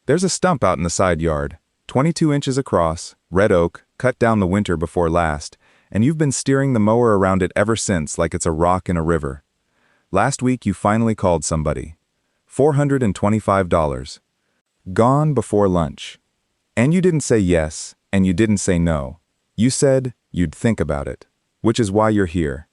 There's a stump out in the side yard, 22 inches across, red oak, cut down the winter before last, and you've been steering the mower around it ever since like it's a rock in a river. Last week you finally called somebody. $425. Gone before lunch. And you didn't say yes, and you didn't say no. You said you'd think about it, which is why you're here.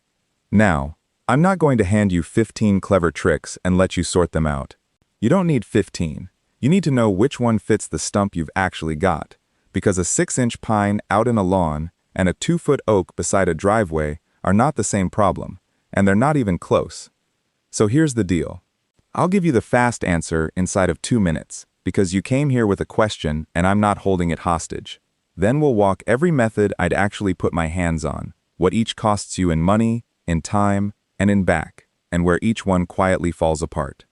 Now, I'm not going to hand you 15 clever tricks and let you sort them out. You don't need 15. You need to know which one fits the stump you've actually got, because a 6-inch pine out in a lawn and a 2-foot oak beside a driveway are not the same problem, and they're not even close. So here's the deal. I'll give you the fast answer inside of 2 minutes, because you came here with a question and I'm not holding it hostage. Then we'll walk every method I'd actually put my hands on, what each costs you in money, in time, and in back, and where each one quietly falls apart.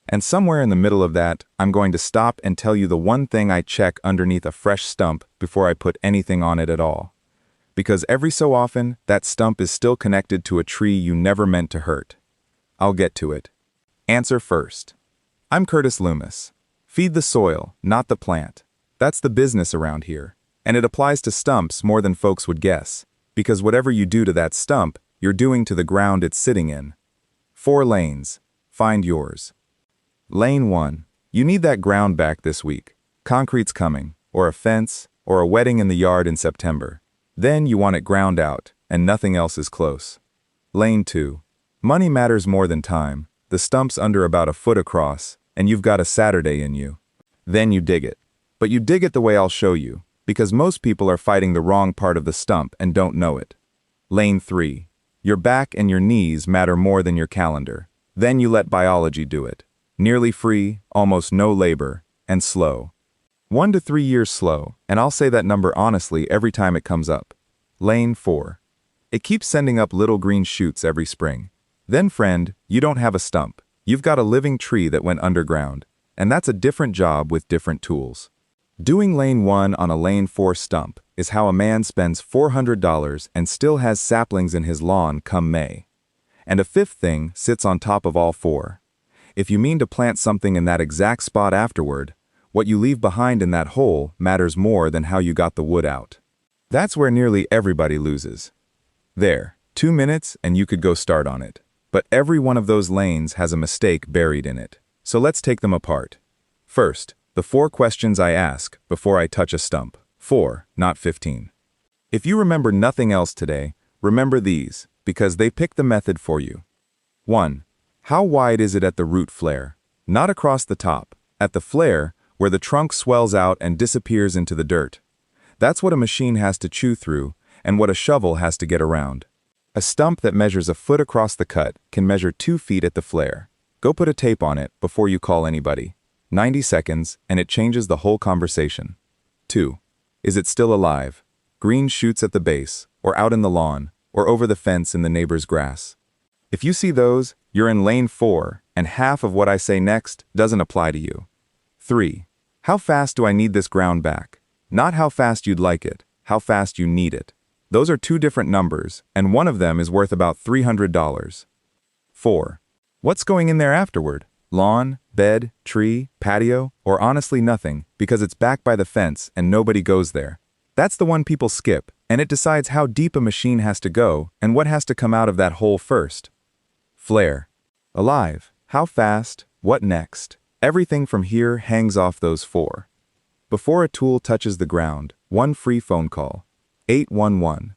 And somewhere in the middle of that, I'm going to stop and tell you the one thing I check underneath a fresh stump before I put anything on it at all. Because every so often, that stump is still connected to a tree you never meant to hurt. I'll get to it. Answer first. I'm Curtis Loomis. Feed the soil, not the plant. That's the business around here. And it applies to stumps more than folks would guess, because whatever you do to that stump, you're doing to the ground it's sitting in. 4 lanes. Find yours. Lane 1. You need that ground back this week. Concrete's coming, or a fence, or a wedding in the yard in September. Then you want it ground out, and nothing else is close. Lane 2. Money matters more than time. The stump's under about a foot across, and you've got a Saturday in you. Then you dig it. But you dig it the way I'll show you, because most people are fighting the wrong part of the stump and don't know it. Lane 3. Your back and your knees matter more than your calendar. Then you let biology do it. Nearly free, almost no labor, and slow. 1 to 3 years slow, and I'll say that number honestly every time it comes up. Lane 4. It keeps sending up little green shoots every spring. Then friend, you don't have a stump. You've got a living tree that went underground, and that's a different job with different tools. Doing lane 1 on a lane 4 stump is how a man spends $400 and still has saplings in his lawn come May. And a fifth thing sits on top of all 4. If you mean to plant something in that exact spot afterward, what you leave behind in that hole matters more than how you got the wood out. That's where nearly everybody loses. There, 2 minutes and you could go start on it. But every one of those lanes has a mistake buried in it. So let's take them apart. First, the 4 questions I ask before I touch a stump. 4, not 15. If you remember nothing else today, remember these, because they pick the method for you. 1. How wide is it at the root flare? Not across the top, at the flare, where the trunk swells out and disappears into the dirt. That's what a machine has to chew through, and what a shovel has to get around. A stump that measures a foot across the cut can measure 2 feet at the flare. Go put a tape on it before you call anybody. 90 seconds, and it changes the whole conversation. 2. Is it still alive? Green shoots at the base, or out in the lawn, or over the fence in the neighbor's grass. If you see those, you're in lane 4, and half of what I say next doesn't apply to you. 3. How fast do I need this ground back? Not how fast you'd like it, how fast you need it. Those are 2 different numbers, and one of them is worth about $300. 4. What's going in there afterward? Lawn, bed, tree, patio, or honestly nothing, because it's back by the fence and nobody goes there. That's the one people skip, and it decides how deep a machine has to go and what has to come out of that hole first. Flare. Alive. How fast? What next? Everything from here hangs off those 4. Before a tool touches the ground, 1 free phone call. 811.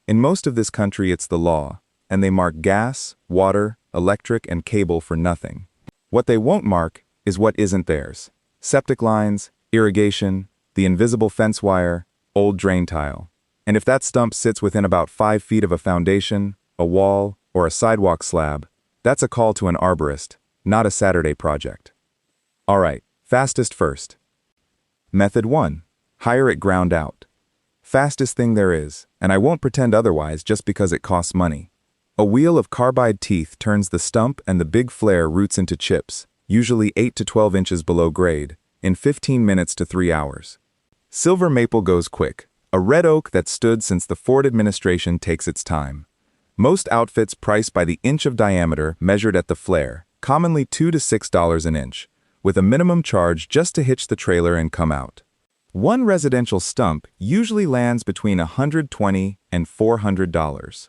In most of this country it's the law, and they mark gas, water, electric, and cable for nothing. What they won't mark is what isn't theirs. Septic lines, irrigation, the invisible fence wire, old drain tile. And if that stump sits within about 5 feet of a foundation, a wall, or a sidewalk slab, that's a call to an arborist, not a Saturday project. All right, fastest first. Method 1. Hire it ground out. Fastest thing there is, and I won't pretend otherwise just because it costs money. A wheel of carbide teeth turns the stump and the big flare roots into chips, usually 8 to 12 inches below grade, in 15 minutes to 3 hours. Silver maple goes quick. A red oak that stood since the Ford administration takes its time. Most outfits price by the inch of diameter measured at the flare, commonly $2 to $6 an inch. with a minimum charge just to hitch the trailer and come out. One residential stump usually lands between $120 and $400.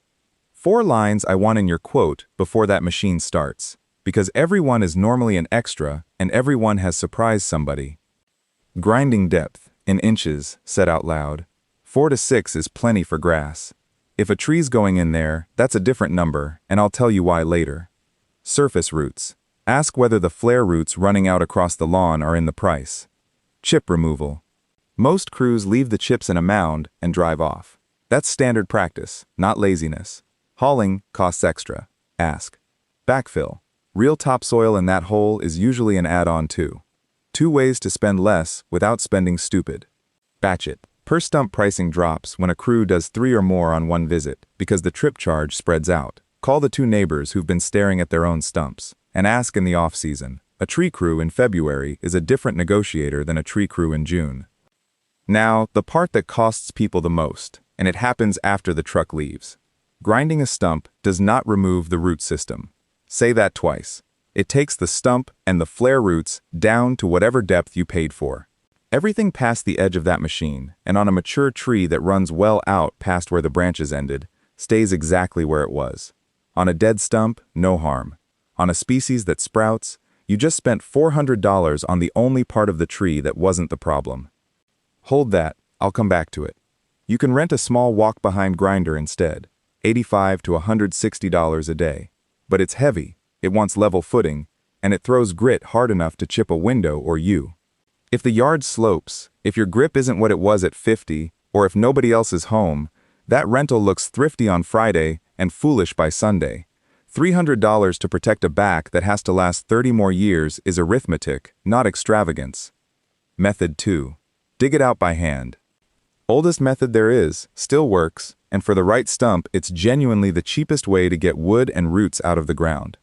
4 lines I want in your quote before that machine starts, because everyone is normally an extra and everyone has surprised somebody. Grinding depth, in inches, said out loud. 4 to 6 is plenty for grass. If a tree's going in there, that's a different number, and I'll tell you why later. Surface roots. Ask whether the flare roots running out across the lawn are in the price. Chip removal. Most crews leave the chips in a mound and drive off. That's standard practice, not laziness. Hauling costs extra. Ask. Backfill. Real topsoil in that hole is usually an add-on too. 2 ways to spend less without spending stupid. Batch it. Per stump pricing drops when a crew does 3 or more on one visit because the trip charge spreads out. Call the 2 neighbors who've been staring at their own stumps and ask in the off-season. A tree crew in February is a different negotiator than a tree crew in June. Now, the part that costs people the most, and it happens after the truck leaves. Grinding a stump does not remove the root system. Say that twice. It takes the stump and the flare roots down to whatever depth you paid for. Everything past the edge of that machine, and on a mature tree that runs well out past where the branches ended, stays exactly where it was. On a dead stump, no harm. On a species that sprouts, you just spent $400 on the only part of the tree that wasn't the problem. Hold that, I'll come back to it. You can rent a small walk-behind grinder instead, $85 to $160 a day. But it's heavy, it wants level footing, and it throws grit hard enough to chip a window or you. If the yard slopes, if your grip isn't what it was at 50, or if nobody else is home, that rental looks thrifty on Friday and foolish by Sunday. $300 to protect a back that has to last 30 more years is arithmetic, not extravagance. Method 2. Dig it out by hand. Oldest method there is, still works, and for the right stump, it's genuinely the cheapest way to get wood and roots out of the ground.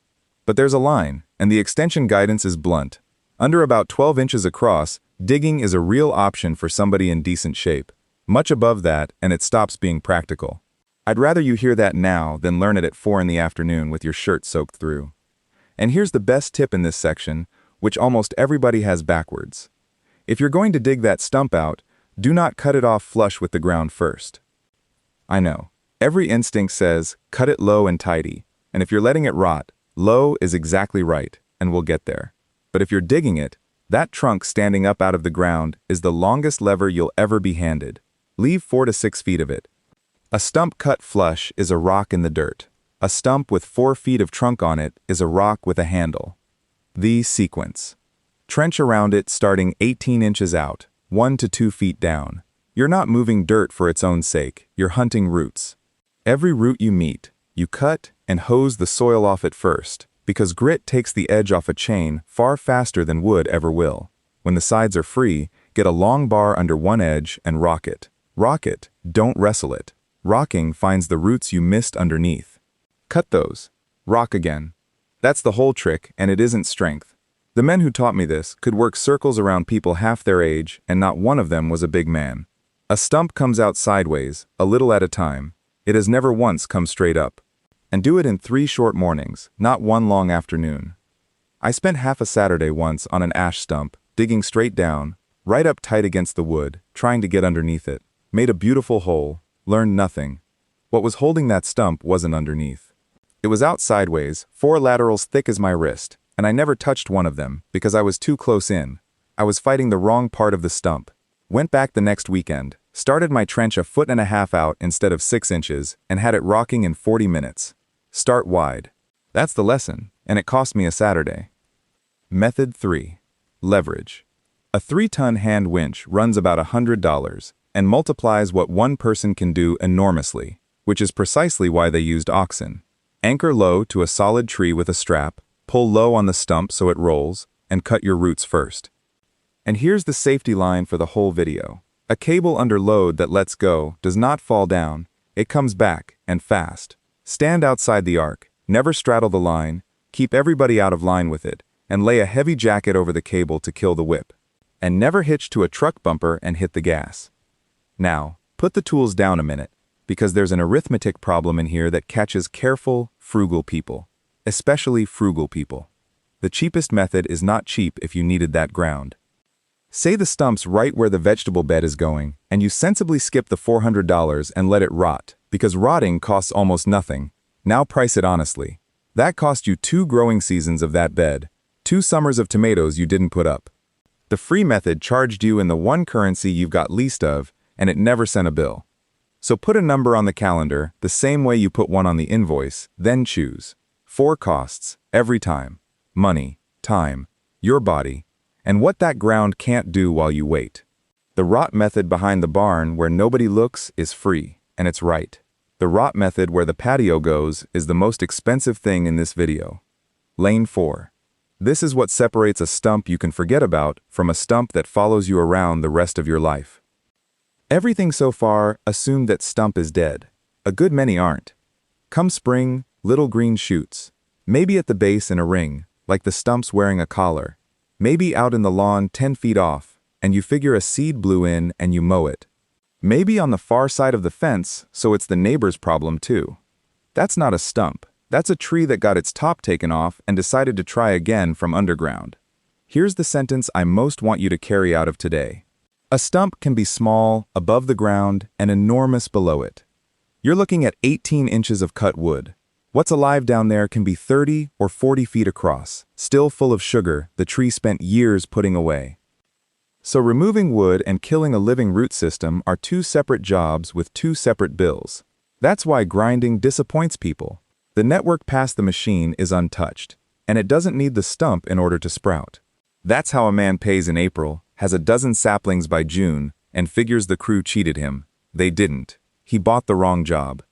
But there's a line, and the extension guidance is blunt. Under about 12 inches across, digging is a real option for somebody in decent shape. Much above that, and it stops being practical. I'd rather you hear that now than learn it at 4 in the afternoon with your shirt soaked through. And here's the best tip in this section, which almost everybody has backwards. If you're going to dig that stump out, do not cut it off flush with the ground first. I know, every instinct says, cut it low and tidy, and if you're letting it rot, low is exactly right, and we'll get there. But if you're digging it, that trunk standing up out of the ground is the longest lever you'll ever be handed. Leave 4 to 6 feet of it. A stump cut flush is a rock in the dirt. A stump with 4 feet of trunk on it is a rock with a handle. The sequence. Trench around it starting 18 inches out, 1 to 2 feet down. You're not moving dirt for its own sake, you're hunting roots. Every root you meet, you cut and hose the soil off at first, because grit takes the edge off a chain far faster than wood ever will. When the sides are free, get a long bar under one edge and rock it. Rock it, don't wrestle it. Rocking finds the roots you missed underneath. Cut those. Rock again. That's the whole trick, and it isn't strength. The men who taught me this could work circles around people half their age, and not one of them was a big man. A stump comes out sideways, a little at a time. It has never once come straight up. And do it in 3 short mornings, not 1 long afternoon. I spent half a Saturday once on an ash stump, digging straight down, right up tight against the wood, trying to get underneath it. Made a beautiful hole, learned nothing. What was holding that stump wasn't underneath. It was out sideways, 4 laterals thick as my wrist, and I never touched one of them because I was too close in. I was fighting the wrong part of the stump. Went back the next weekend, started my trench 1.5 feet out instead of 6 inches, and had it rocking in 40 minutes. Start wide. That's the lesson, and it cost me a Saturday. Method 3. Leverage. A 3-ton hand winch runs about $100 and multiplies what one person can do enormously, which is precisely why they used oxen. Anchor low to a solid tree with a strap, pull low on the stump so it rolls, and cut your roots first. And here's the safety line for the whole video. A cable under load that lets go does not fall down, it comes back, and fast. Stand outside the arc, never straddle the line, keep everybody out of line with it, and lay a heavy jacket over the cable to kill the whip. And never hitch to a truck bumper and hit the gas. Now, put the tools down a minute, because there's an arithmetic problem in here that catches careful, frugal people. Especially frugal people. the cheapest method is not cheap if you needed that ground. Say the stump's right where the vegetable bed is going, and you sensibly skip the $400 and let it rot, because rotting costs almost nothing. Now price it honestly. That cost you 2 growing seasons of that bed, 2 summers of tomatoes you didn't put up. The free method charged you in the one currency you've got least of, and it never sent a bill. So put a number on the calendar, the same way you put one on the invoice, then choose. 4 costs, every time. Money, time, your body, and what that ground can't do while you wait. The rot method behind the barn where nobody looks is free, and it's right. The rot method where the patio goes is the most expensive thing in this video. Lane 4. This is what separates a stump you can forget about from a stump that follows you around the rest of your life. Everything so far assumed that stump is dead. A good many aren't. Come spring, little green shoots. Maybe at the base in a ring, like the stump's wearing a collar. Maybe out in the lawn 10 feet off, and you figure a seed blew in and you mow it. Maybe on the far side of the fence, so it's the neighbor's problem too. That's not a stump. That's a tree that got its top taken off and decided to try again from underground. Here's the sentence I most want you to carry out of today. A stump can be small, above the ground, and enormous below it. You're looking at 18 inches of cut wood. What's alive down there can be 30 or 40 feet across, still full of sugar the tree spent years putting away. So removing wood and killing a living root system are 2 separate jobs with 2 separate bills. That's why grinding disappoints people. The network past the machine is untouched, and it doesn't need the stump in order to sprout. That's how a man pays in April, has a dozen saplings by June, and figures the crew cheated him. They didn't. He bought the wrong job.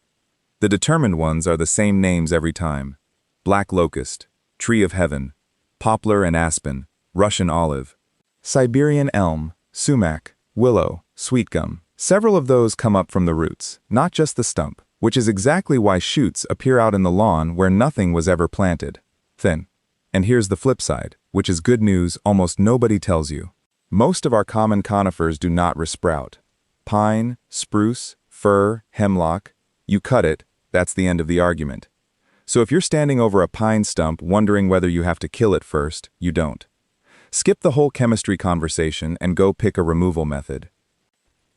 The determined ones are the same names every time. Black locust, tree of heaven, poplar and aspen, Russian olive, Siberian elm, sumac, willow, sweet gum. Several of those come up from the roots, not just the stump, which is exactly why shoots appear out in the lawn where nothing was ever planted. Thin. And here's the flip side, which is good news almost nobody tells you. Most of our common conifers do not resprout. Pine, spruce, fir, hemlock. You cut it, that's the end of the argument. So if you're standing over a pine stump wondering whether you have to kill it first, you don't. Skip the whole chemistry conversation and go pick a removal method.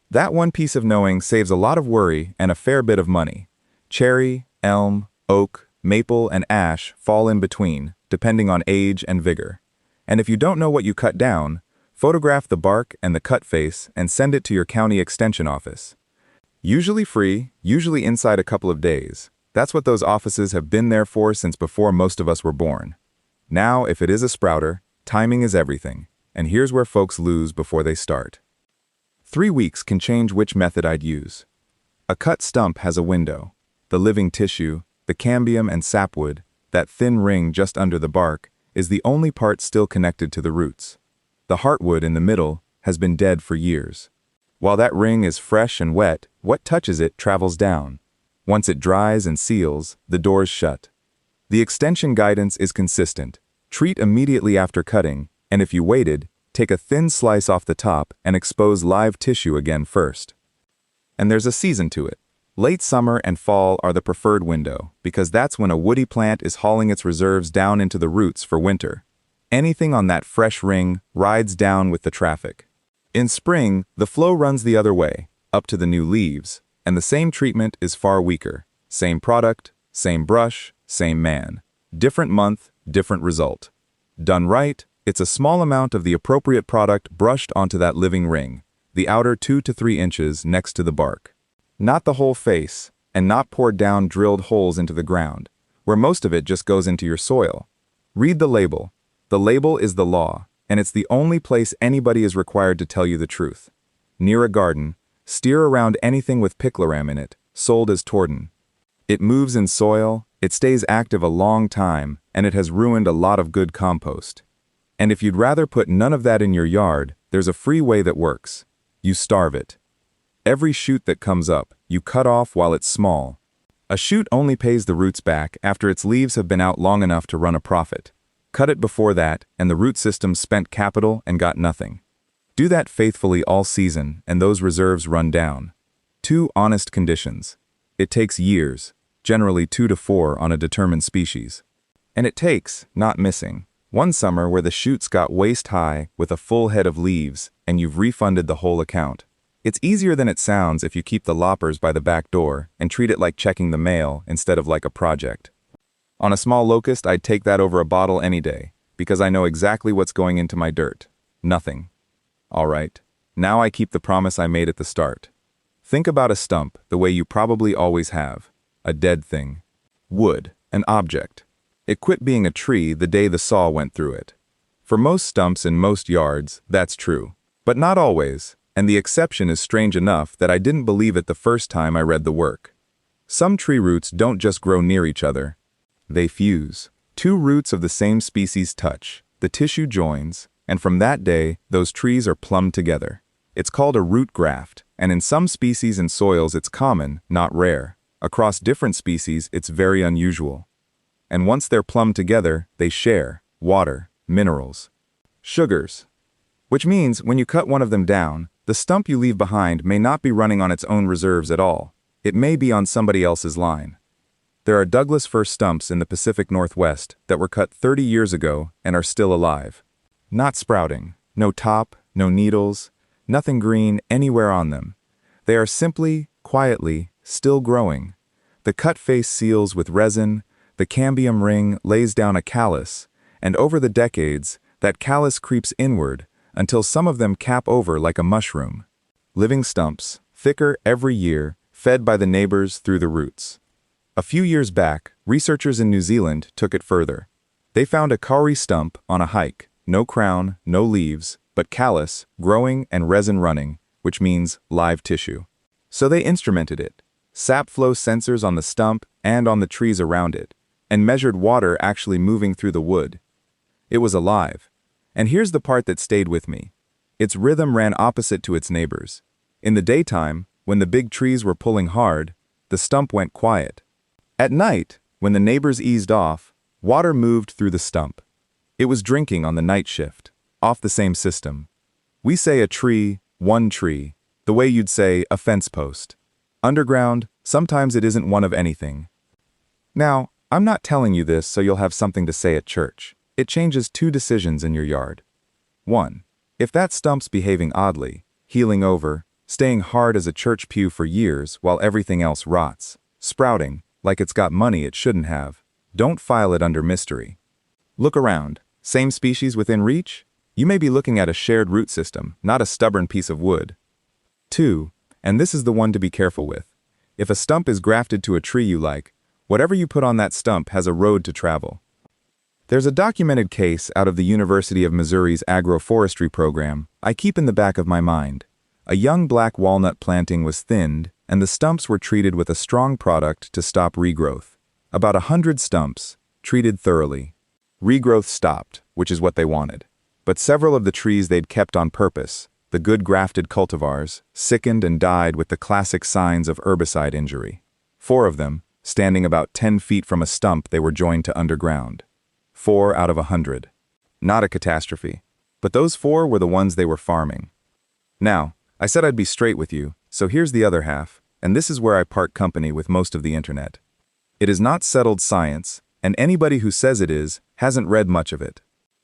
That one piece of knowing saves a lot of worry and a fair bit of money. Cherry, elm, oak, maple, and ash fall in between, depending on age and vigor. And if you don't know what you cut down, photograph the bark and the cut face and send it to your county extension office. Usually free, usually inside a couple of days. That's what those offices have been there for since before most of us were born. Now, if it is a sprouter, timing is everything, and here's where folks lose before they start. 3 weeks can change which method I'd use. A cut stump has a window. The living tissue, the cambium and sapwood, that thin ring just under the bark, is the only part still connected to the roots. The heartwood in the middle has been dead for years. While that ring is fresh and wet, what touches it travels down. Once it dries and seals, the door's shut. The extension guidance is consistent. Treat immediately after cutting, and if you waited, take a thin slice off the top and expose live tissue again first. And there's a season to it. Late summer and fall are the preferred window, because that's when a woody plant is hauling its reserves down into the roots for winter. Anything on that fresh ring rides down with the traffic. In spring, the flow runs the other way, up to the new leaves, and the same treatment is far weaker. Same product, same brush, same man. Different month, different result. Done right, it's a small amount of the appropriate product brushed onto that living ring, the outer 2 to 3 inches next to the bark. Not the whole face, and not poured down drilled holes into the ground, where most of it just goes into your soil. Read the label. The label is the law, and it's the only place anybody is required to tell you the truth. Near a garden, steer around anything with picloram in it, sold as Torden. It moves in soil, it stays active a long time, and it has ruined a lot of good compost. And if you'd rather put none of that in your yard, there's a free way that works. You starve it. Every shoot that comes up, you cut off while it's small. A shoot only pays the roots back after its leaves have been out long enough to run a profit. Cut it before that, and the root system spent capital and got nothing. Do that faithfully all season, and those reserves run down. 2 honest conditions. It takes years, generally 2 to 4 on a determined species. And it takes, not missing, One summer where the shoots got waist-high with a full head of leaves, and you've refunded the whole account. It's easier than it sounds if you keep the loppers by the back door and treat it like checking the mail instead of like a project. On a small locust, I'd take that over a bottle any day, because I know exactly what's going into my dirt. Nothing. All right, now I keep the promise I made at the start. Think about a stump the way you probably always have. A dead thing. Wood, an object. It quit being a tree the day the saw went through it. For most stumps in most yards, that's true. But not always, and the exception is strange enough that I didn't believe it the first time I read the work. Some tree roots don't just grow near each other. They fuse. Two roots of the same species touch, the tissue joins, and from that day, those trees are plumbed together. It's called a root graft, and in some species and soils it's common, not rare. Across different species, it's very unusual. And once they're plumbed together, they share water, minerals, sugars. Which means when you cut one of them down, the stump you leave behind may not be running on its own reserves at all. It may be on somebody else's line. There are Douglas fir stumps in the Pacific Northwest that were cut 30 years ago and are still alive. Not sprouting, no top, no needles, nothing green anywhere on them. They are simply, quietly, still growing. The cut face seals with resin, the cambium ring lays down a callus, and over the decades, that callus creeps inward until some of them cap over like a mushroom. Living stumps, thicker every year, fed by the neighbors through the roots. A few years back, researchers in New Zealand took it further. They found a kauri stump on a hike, no crown, no leaves, but callus, growing and resin running, which means live tissue. So they instrumented it, sap flow sensors on the stump and on the trees around it, and measured water actually moving through the wood. It was alive. And here's the part that stayed with me. Its rhythm ran opposite to its neighbors. In the daytime, when the big trees were pulling hard, the stump went quiet. At night, when the neighbors eased off, water moved through the stump. It was drinking on the night shift, off the same system. We say a tree, one tree, the way you'd say a fence post. Underground, sometimes it isn't one of anything. Now, I'm not telling you this so you'll have something to say at church. It changes two decisions in your yard. 1. If that stump's behaving oddly, healing over, staying hard as a church pew for years while everything else rots, sprouting, like it's got money it shouldn't have, don't file it under mystery. Look around. Same species within reach? You may be looking at a shared root system, not a stubborn piece of wood. 2. And this is the one to be careful with. If a stump is grafted to a tree you like, whatever you put on that stump has a road to travel. There's a documented case out of the University of Missouri's agroforestry program I keep in the back of my mind. A young black walnut planting was thinned, and the stumps were treated with a strong product to stop regrowth. About 100 stumps, treated thoroughly. Regrowth stopped, which is what they wanted. But several of the trees they'd kept on purpose, the good grafted cultivars, sickened and died with the classic signs of herbicide injury. 4 of them, standing about 10 feet from a stump they were joined to underground. 4 out of 100. Not a catastrophe. But those 4 were the ones they were farming. Now, I said I'd be straight with you, so here's the other half, and this is where I part company with most of the internet. It is not settled science, and anybody who says it is hasn't read much of it.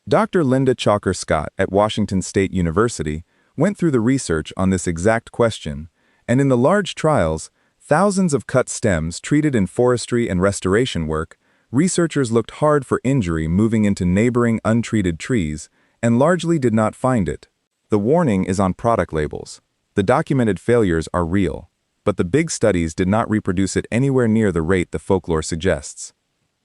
Dr. Linda Chalker Scott at Washington State University went through the research on this exact question, and in the large trials, thousands of cut stems treated in forestry and restoration work, researchers looked hard for injury moving into neighboring untreated trees and largely did not find it. The warning is on product labels. The documented failures are real, but the big studies did not reproduce it anywhere near the rate the folklore suggests.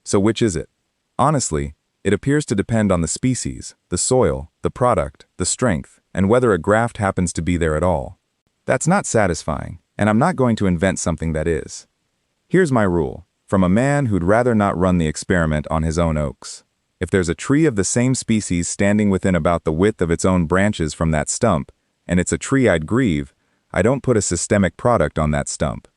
So which is it? Honestly, it appears to depend on the species, the soil, the product, the strength, and whether a graft happens to be there at all. That's not satisfying, and I'm not going to invent something that is. Here's my rule. From a man who'd rather not run the experiment on his own oaks. If there's a tree of the same species standing within about the width of its own branches from that stump, and it's a tree I'd grieve, I don't put a systemic product on that stump.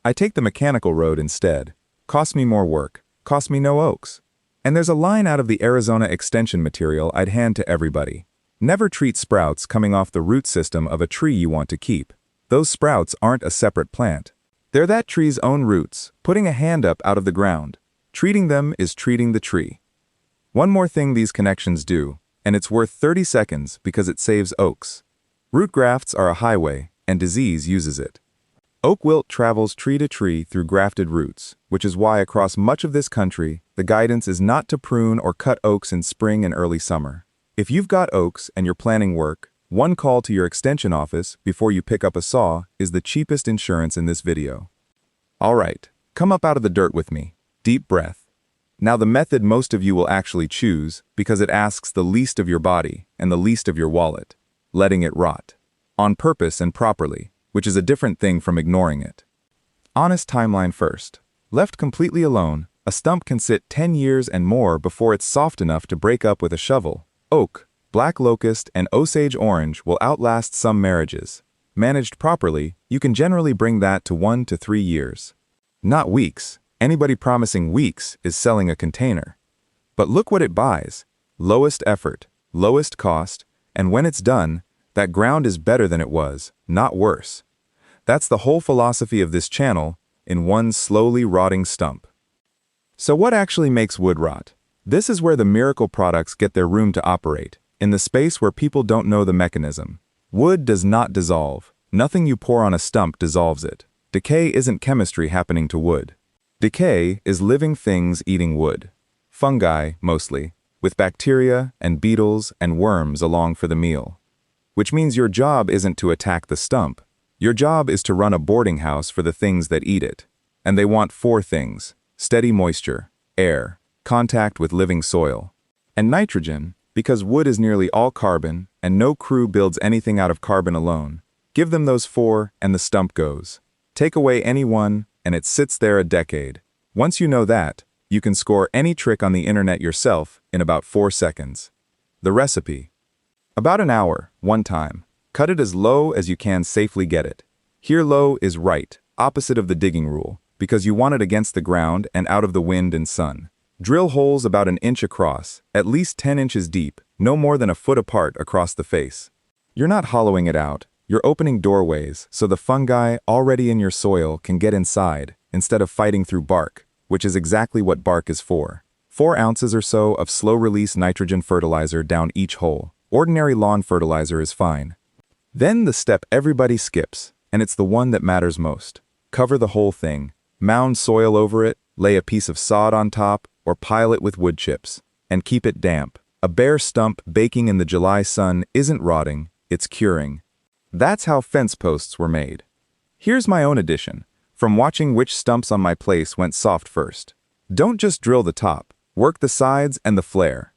I take the mechanical road instead. Costs me more work, costs me no oaks. And there's a line out of the Arizona extension material I'd hand to everybody. Never treat sprouts coming off the root system of a tree you want to keep. Those sprouts aren't a separate plant. They're that tree's own roots, putting a hand up out of the ground. Treating them is treating the tree. One more thing these connections do, and it's worth 30 seconds because it saves oaks. Root grafts are a highway, and disease uses it. Oak wilt travels tree to tree through grafted roots, which is why across much of this country, the guidance is not to prune or cut oaks in spring and early summer. If you've got oaks and you're planning work, one call to your extension office before you pick up a saw is the cheapest insurance in this video. All right, come up out of the dirt with me. Deep breath. Now the method most of you will actually choose because it asks the least of your body and the least of your wallet, letting it rot. On purpose and properly, which is a different thing from ignoring it. Honest timeline first. Left completely alone, a stump can sit 10 years and more before it's soft enough to break up with a shovel. Oak, black locust, and Osage orange will outlast some marriages. Managed properly, you can generally bring that to 1 to 3 years. Not weeks. Anybody promising weeks is selling a container. But look what it buys. Lowest effort, lowest cost, and when it's done, that ground is better than it was, not worse. That's the whole philosophy of this channel in one slowly rotting stump. So what actually makes wood rot? This is where the miracle products get their room to operate, in the space where people don't know the mechanism. Wood does not dissolve. Nothing you pour on a stump dissolves it. Decay isn't chemistry happening to wood. Decay is living things eating wood. Fungi, mostly, with bacteria and beetles and worms along for the meal. Which means your job isn't to attack the stump. Your job is to run a boarding house for the things that eat it. And they want 4 things: steady moisture, air, contact with living soil, and nitrogen, because wood is nearly all carbon and no crew builds anything out of carbon alone. Give them those 4 and the stump goes. Take away any one and it sits there a decade. Once you know that, you can score any trick on the internet yourself in about 4 seconds. The recipe. About an hour, one time. Cut it as low as you can safely get it. Here low is right, opposite of the digging rule, because you want it against the ground and out of the wind and sun. Drill holes about 1 inch across, at least 10 inches deep, no more than 1 foot apart across the face. You're not hollowing it out, you're opening doorways so the fungi already in your soil can get inside, instead of fighting through bark, which is exactly what bark is for. 4 ounces or so of slow-release nitrogen fertilizer down each hole. Ordinary lawn fertilizer is fine. Then the step everybody skips, and it's the one that matters most. Cover the whole thing, mound soil over it, lay a piece of sod on top, or pile it with wood chips, and keep it damp. A bare stump baking in the July sun isn't rotting, it's curing. That's how fence posts were made. Here's my own addition, from watching which stumps on my place went soft first. Don't just drill the top, work the sides and the flare.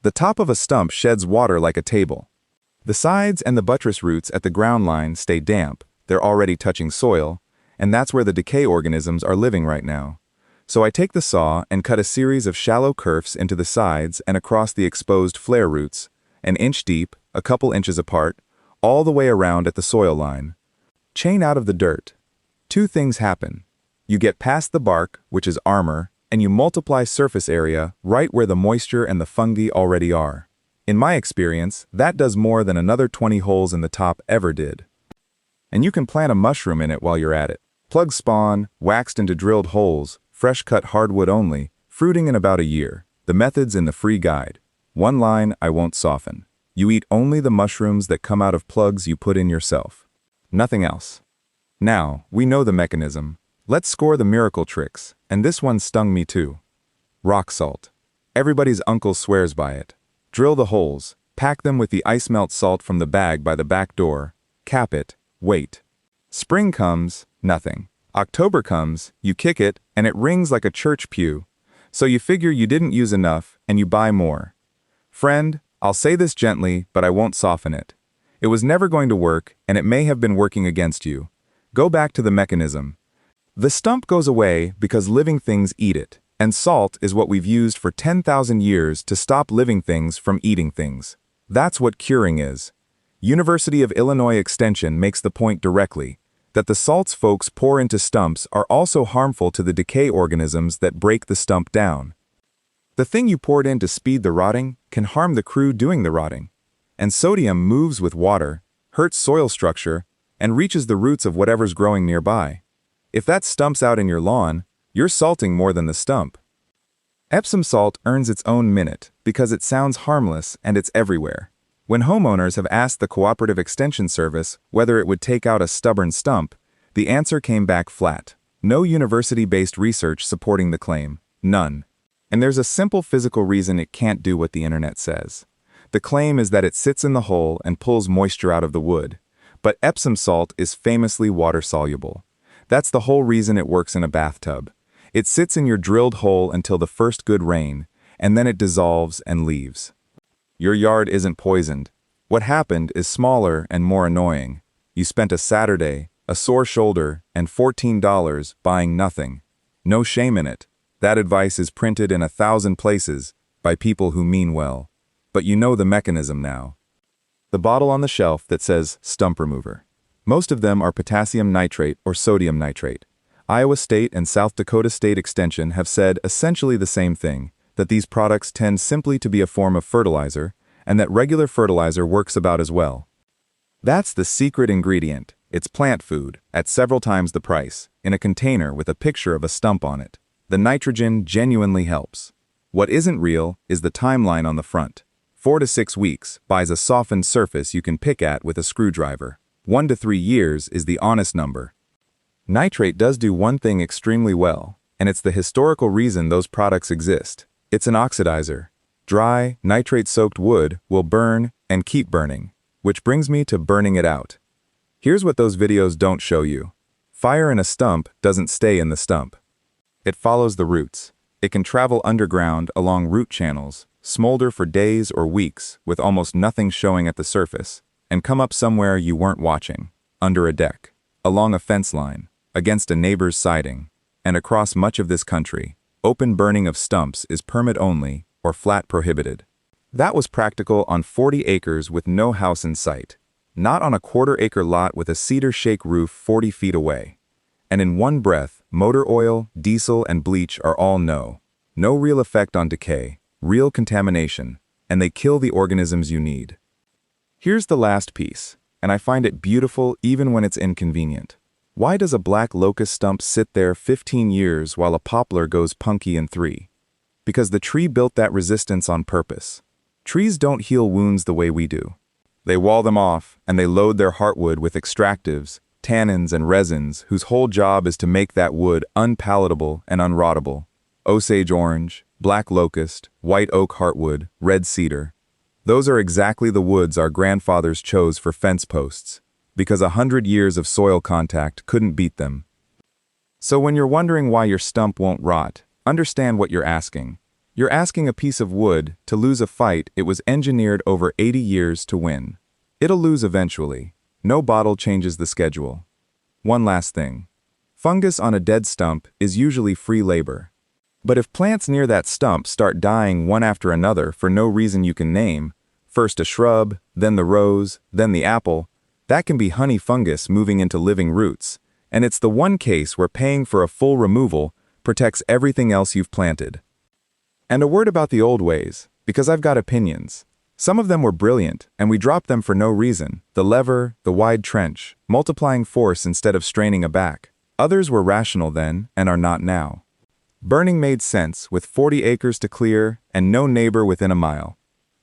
The top of a stump sheds water like a table. The sides and the buttress roots at the ground line stay damp, they're already touching soil, and that's where the decay organisms are living right now. So I take the saw and cut a series of shallow kerfs into the sides and across the exposed flare roots, 1 inch deep, a couple inches apart, all the way around at the soil line. Chain out of the dirt. 2 things happen. You get past the bark, which is armor, and you multiply surface area right where the moisture and the fungi already are. In my experience, that does more than another 20 holes in the top ever did. And you can plant a mushroom in it while you're at it. Plugs spawn, waxed into drilled holes, fresh-cut hardwood only, fruiting in about a year. The method's in the free guide. One line I won't soften. You eat only the mushrooms that come out of plugs you put in yourself. Nothing else. Now, we know the mechanism. Let's score the miracle tricks, and this one stung me too. Rock salt. Everybody's uncle swears by it. Drill the holes, pack them with the ice melt salt from the bag by the back door, cap it, wait. Spring comes, nothing. October comes, you kick it, and it rings like a church pew. So you figure you didn't use enough, and you buy more. Friend, I'll say this gently, but I won't soften it. It was never going to work, and it may have been working against you. Go back to the mechanism. The stump goes away because living things eat it, and salt is what we've used for 10,000 years to stop living things from eating things. That's what curing is. University of Illinois Extension makes the point directly, that the salts folks pour into stumps are also harmful to the decay organisms that break the stump down. The thing you poured in to speed the rotting can harm the crew doing the rotting. And sodium moves with water, hurts soil structure, and reaches the roots of whatever's growing nearby. If that stump's out in your lawn, you're salting more than the stump. Epsom salt earns its own minute because it sounds harmless and it's everywhere. When homeowners have asked the Cooperative Extension Service whether it would take out a stubborn stump, the answer came back flat. No university-based research supporting the claim. None. And there's a simple physical reason it can't do what the internet says. The claim is that it sits in the hole and pulls moisture out of the wood. But Epsom salt is famously water-soluble. That's the whole reason it works in a bathtub. It sits in your drilled hole until the first good rain, and then it dissolves and leaves. Your yard isn't poisoned. What happened is smaller and more annoying. You spent a Saturday, a sore shoulder, and $14 buying nothing. No shame in it. That advice is printed in 1,000 places by people who mean well. But you know the mechanism now. The bottle on the shelf that says stump remover. Most of them are potassium nitrate or sodium nitrate. Iowa State and South Dakota State Extension have said essentially the same thing, that these products tend simply to be a form of fertilizer, and that regular fertilizer works about as well. That's the secret ingredient. It's plant food, at several times the price, in a container with a picture of a stump on it. The nitrogen genuinely helps. What isn't real is the timeline on the front. 4 to 6 weeks buys a softened surface you can pick at with a screwdriver. 1 to 3 years is the honest number. Nitrate does do one thing extremely well, and it's the historical reason those products exist. It's an oxidizer. Dry, nitrate-soaked wood will burn and keep burning, which brings me to burning it out. Here's what those videos don't show you. Fire in a stump doesn't stay in the stump. It follows the roots. It can travel underground along root channels, smolder for days or weeks with almost nothing showing at the surface, and come up somewhere you weren't watching, under a deck, along a fence line, against a neighbor's siding, and across much of this country. Open burning of stumps is permit only or flat prohibited. That was practical on 40 acres with no house in sight, not on a quarter-acre lot with a cedar shake roof 40 feet away. And in one breath, motor oil, diesel, and bleach are all no. No real effect on decay, real contamination, and they kill the organisms you need. Here's the last piece, and I find it beautiful even when it's inconvenient. Why does a black locust stump sit there 15 years while a poplar goes punky in 3? Because the tree built that resistance on purpose. Trees don't heal wounds the way we do. They wall them off, and they load their heartwood with extractives, tannins, and resins whose whole job is to make that wood unpalatable and unrottable. Osage orange, black locust, white oak heartwood, red cedar. Those are exactly the woods our grandfathers chose for fence posts, because 100 years of soil contact couldn't beat them. So when you're wondering why your stump won't rot, understand what you're asking. You're asking a piece of wood to lose a fight it was engineered over 80 years to win. It'll lose eventually. No bottle changes the schedule. One last thing. Fungus on a dead stump is usually free labor. But if plants near that stump start dying one after another for no reason you can name, first a shrub, then the rose, then the apple, that can be honey fungus moving into living roots, and it's the one case where paying for a full removal protects everything else you've planted. And a word about the old ways, because I've got opinions. Some of them were brilliant, and we dropped them for no reason. The lever, the wide trench, multiplying force instead of straining a back. Others were rational then, and are not now. Burning made sense with 40 acres to clear and no neighbor within a mile.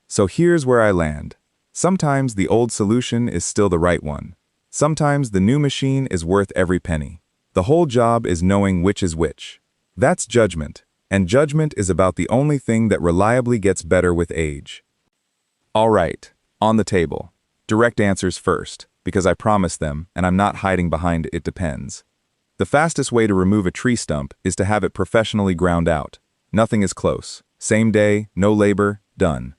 So here's where I land. Sometimes the old solution is still the right one. Sometimes the new machine is worth every penny. The whole job is knowing which is which. That's judgment, and judgment is about the only thing that reliably gets better with age. All right, on the table. Direct answers first, because I promised them, and I'm not hiding behind it depends. The fastest way to remove a tree stump is to have it professionally ground out. Nothing is close. Same day, no labor, done.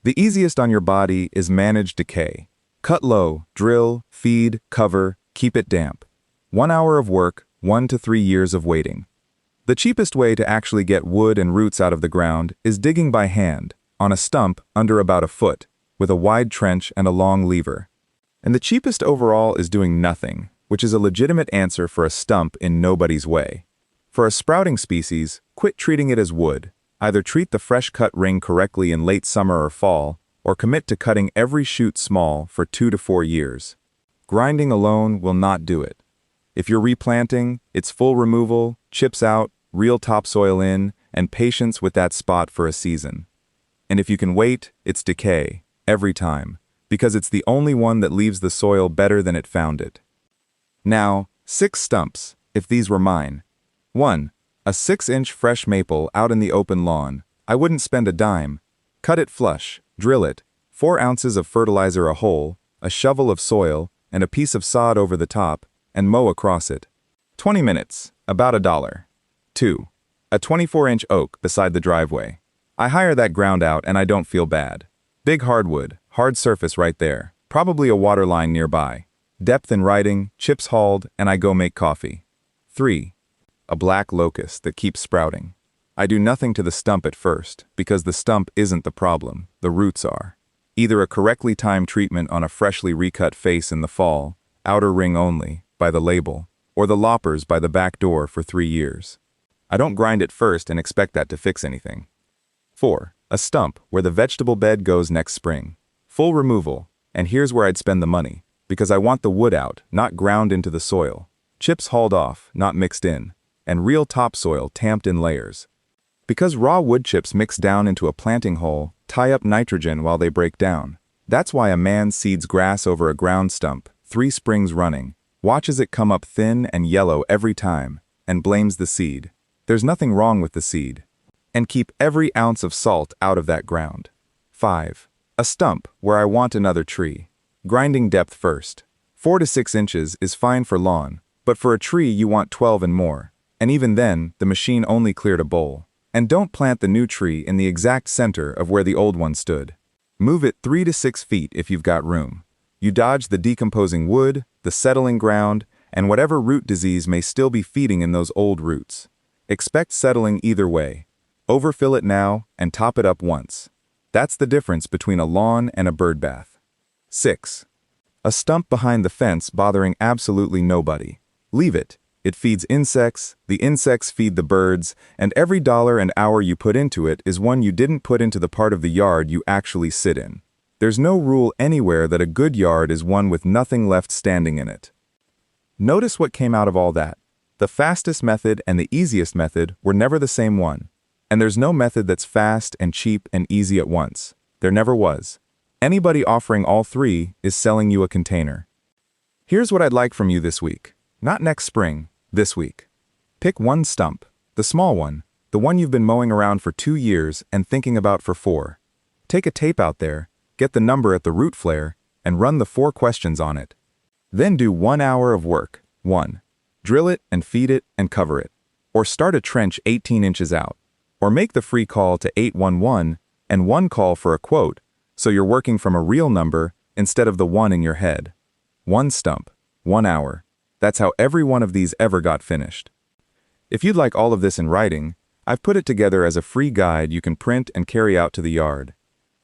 The easiest on your body is manage decay. Cut low, drill, feed, cover, keep it damp. 1 hour of work, 1 to 3 years of waiting. The cheapest way to actually get wood and roots out of the ground is digging by hand, on a stump under about a foot, with a wide trench and a long lever. And the cheapest overall is doing nothing, which is a legitimate answer for a stump in nobody's way. For a sprouting species, quit treating it as wood. Either treat the fresh cut ring correctly in late summer or fall, or commit to cutting every shoot small for 2 to 4 years. Grinding alone will not do it. If you're replanting, it's full removal, chips out, real topsoil in, and patience with that spot for a season. And if you can wait, it's decay, every time, because it's the only one that leaves the soil better than it found it. Now, 6 stumps, if these were mine. 1. A 6-inch fresh maple out in the open lawn. I wouldn't spend a dime. Cut it flush, drill it, 4 ounces of fertilizer a hole, a shovel of soil, and a piece of sod over the top, and mow across it. 20 minutes, about $1. 2. A 24-inch oak beside the driveway. I hire that ground out and I don't feel bad. Big hardwood, hard surface right there, probably a water line nearby. Depth in writing, chips hauled, and I go make coffee. 3. A black locust that keeps sprouting. I do nothing to the stump at first, because the stump isn't the problem, the roots are. Either a correctly timed treatment on a freshly recut face in the fall, outer ring only, by the label, or the loppers by the back door for 3 years. I don't grind it first and expect that to fix anything. 4. A stump where the vegetable bed goes next spring. Full removal, and here's where I'd spend the money, because I want the wood out, not ground into the soil. Chips hauled off, not mixed in, and real topsoil tamped in layers. Because raw wood chips mix down into a planting hole, tie up nitrogen while they break down. That's why a man seeds grass over a ground stump, 3 springs running, watches it come up thin and yellow every time, and blames the seed. There's nothing wrong with the seed. And keep every ounce of salt out of that ground. 5. A stump where I want another tree. Grinding depth first. 4 to 6 inches is fine for lawn, but for a tree you want 12 and more. And even then, the machine only cleared a bowl. And don't plant the new tree in the exact center of where the old one stood. Move it 3 to 6 feet if you've got room. You dodge the decomposing wood, the settling ground, and whatever root disease may still be feeding in those old roots. Expect settling either way. Overfill it now and top it up once. That's the difference between a lawn and a bird bath. 6. A stump behind the fence bothering absolutely nobody. Leave it. It feeds insects, the insects feed the birds, and every dollar and hour you put into it is one you didn't put into the part of the yard you actually sit in. There's no rule anywhere that a good yard is one with nothing left standing in it. Notice what came out of all that. The fastest method and the easiest method were never the same one. And there's no method that's fast and cheap and easy at once. There never was. Anybody offering all 3 is selling you a container. Here's what I'd like from you this week. Not next spring, this week. Pick 1 stump, the small one, the one you've been mowing around for 2 years and thinking about for 4. Take a tape out there, get the number at the root flare, and run the 4 questions on it. Then do 1 hour of work. 1. Drill it and feed it and cover it. Or start a trench 18 inches out. Or make the free call to 811 and 1 call for a quote, so you're working from a real number instead of the 1 in your head. 1 stump, 1 hour. That's how every one of these ever got finished. If you'd like all of this in writing, I've put it together as a free guide you can print and carry out to the yard.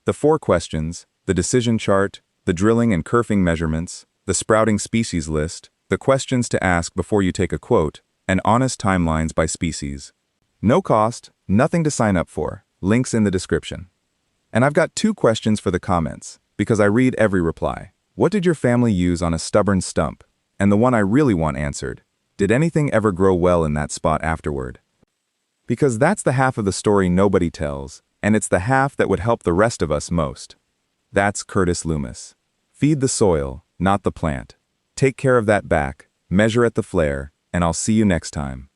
The 4 questions, the decision chart, the drilling and kerfing measurements, the sprouting species list, the questions to ask before you take a quote, and honest timelines by species. No cost, nothing to sign up for, links in the description. And I've got 2 questions for the comments, because I read every reply. What did your family use on a stubborn stump? And the one I really want answered, did anything ever grow well in that spot afterward? Because that's the half of the story nobody tells, and it's the half that would help the rest of us most. That's Curtis Loomis. Feed the soil, not the plant. Take care of that back, measure at the flare, and I'll see you next time.